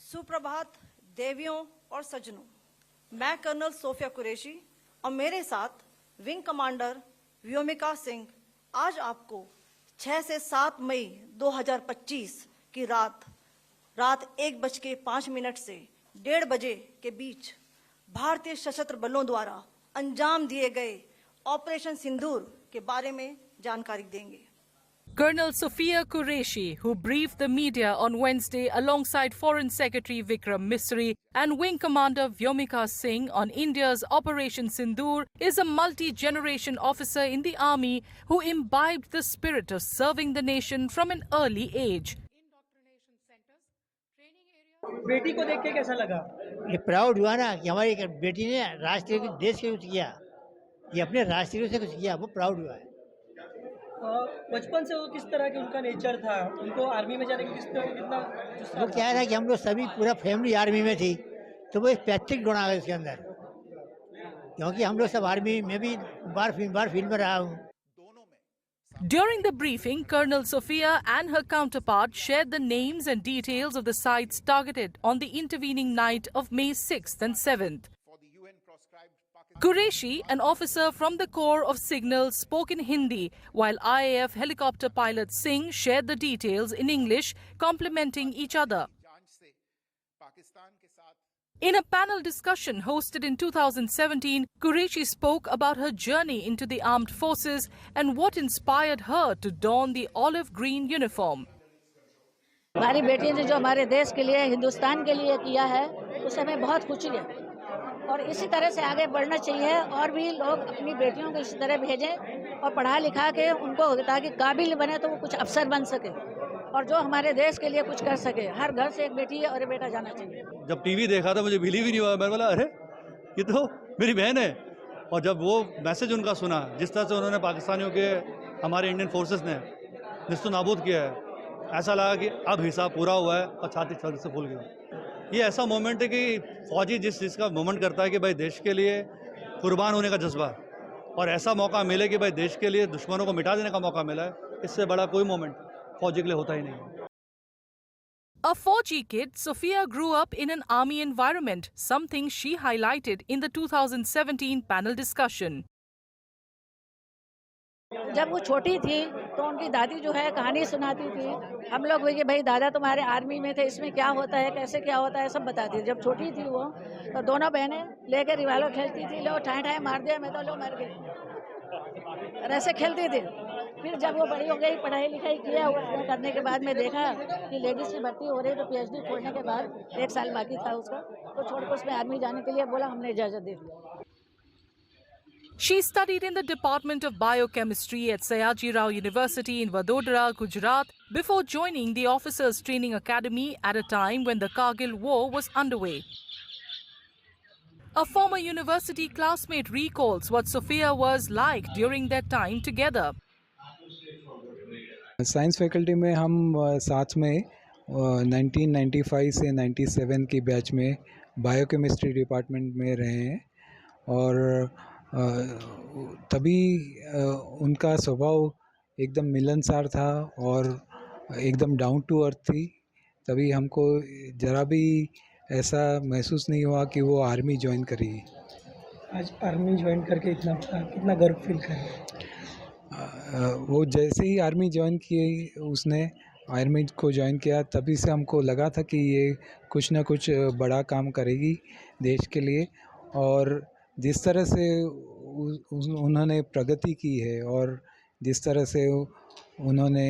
सुप्रभात देवियों और सज्जनों, मैं कर्नल सोफिया कुरैशी और मेरे साथ विंग कमांडर व्योमिका सिंह आज आपको 6 से 7 मई 2025 की रात 1:05 से 1:30 बजे के बीच भारतीय सशस्त्र बलों द्वारा अंजाम दिए गए ऑपरेशन सिंदूर के बारे में जानकारी देंगे। Colonel Sophia Qureshi, who briefed the media on Wednesday alongside Foreign Secretary Vikram Misri and Wing Commander Vyomika Singh on India's Operation Sindoor, is a multi-generation officer in the army who imbibed the spirit of serving the nation from an early age. बेटी को देख के कैसा लगा? ये proud हुआ ना कि हमारी एक बेटी ने राष्ट्र के देश के कुछ किया, ये अपने राष्ट्रीय से कुछ किया, वो प्राउड हुआ है। बचपन से वो किस तरह के उनका नेचर था? उनको आर्मी में जाने की कितना वो क्या था कि हम लोग सभी पूरा फैमिली आर्मी में थी, तो वो एक पैतृक गुण आ गया उसके अंदर, क्योंकि हम लोग सब आर्मी में भी बार फील्ड में रहा हूँ। During the briefing, Colonel Sophia and her counterpart shared the names and details of the sites targeted on the intervening night of May 6th and 7th. Qureshi, an officer from the Corps of Signals, spoke in Hindi, while IAF helicopter pilot Singh shared the details in English, complementing each other. In a panel discussion hosted in 2017, Qureshi spoke about her journey into the armed forces and what inspired her to don the olive green uniform. हमारी बेटी ने जो हमारे देश के लिए, हिंदुस्तान के लिए किया है, उससे हमें बहुत खुशी है और इसी तरह से आगे बढ़ना चाहिए और भी लोग अपनी बेटियों को इसी तरह भेजें और पढ़ा लिखा के उनको ताकि काबिल बने तो वो कुछ अफसर बन सके और जो हमारे देश के लिए कुछ कर सके। हर घर से एक बेटी और एक बेटा जाना चाहिए। जब टीवी देखा था मुझे बिलीव ही नहीं हुआ, मैंने बोला अरे ये तो मेरी बहन है। और जब वो मैसेज उनका सुना, जिस तरह से उन्होंने पाकिस्तानियों के हमारे इंडियन फोर्सेस ने निस्तु नाबूद किया है, ऐसा लगा कि अब हिसाब पूरा हुआ है और छाती छल से फूल गई। ये ऐसा मोमेंट है कि फौजी जिस चीज़ का मोमेंट करता है कि भाई देश के लिए कुर्बान होने का जज्बा, और ऐसा मौका मिले कि भाई देश के लिए दुश्मनों को मिटा देने का मौका मिला है, इससे बड़ा कोई मोमेंट फौजी के लिए होता ही नहीं। A 4G kid, Sophia grew up in an army environment, something she highlighted in the 2017 panel discussion. जब वो छोटी थी तो उनकी दादी जो है कहानी सुनाती थी। हम लोग भी कि भाई दादा तुम्हारे आर्मी में थे, इसमें क्या होता है, कैसे क्या होता है, सब बताती थी। जब छोटी थी वो तो दोनों बहनें लेकर रिवाल्वर खेलती थी, लो ठाए ठाए मार दिया, मैं तो लो मर गई, और ऐसे खेलती थी। फिर जब वो बड़ी हो गई, पढ़ाई लिखाई किया, वो करने के बाद में देखा कि लेडीज की भर्ती हो रही, तो PhD छोड़ने के बाद 1 साल बाकी था उसका, तो छोड़ कर उसमें आर्मी जाने के लिए बोला, हमने इजाज़त दे दी। She studied in the Department of Biochemistry at Sayaji Rao University in Vadodara, Gujarat, before joining the Officers Training Academy at a time when the Kargil War was underway. A former university classmate recalls what Sophia was like during that time together. Science faculty में हम साथ में 1995 से 97 की batch में biochemistry department में रहे हैं और तभी उनका स्वभाव एकदम मिलनसार था और एकदम डाउन टू अर्थ थी। तभी हमको ज़रा भी ऐसा महसूस नहीं हुआ कि वो आर्मी ज्वाइन करेगी। आज आर्मी ज्वाइन करके कितना गर्व फील कर रहे हैं? वो जैसे ही आर्मी ज्वाइन की, उसने आर्मी को ज्वाइन किया, तभी से हमको लगा था कि ये कुछ ना कुछ बड़ा काम करेगी देश के लिए। और जिस तरह से उन्होंने प्रगति की है और जिस तरह से उन्होंने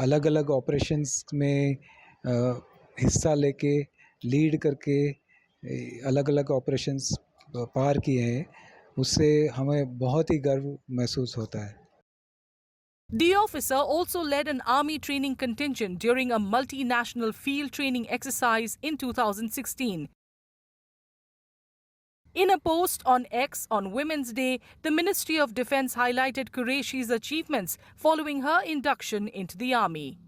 अलग अलग ऑपरेशंस में हिस्सा लेके लीड करके अलग अलग ऑपरेशंस पार किए हैं, उससे हमें बहुत ही गर्व महसूस होता है। The officer also led an army training contingent during a multinational field training exercise in 2016. In a post on X on Women's Day, the Ministry of Defence highlighted Qureshi's achievements following her induction into the army.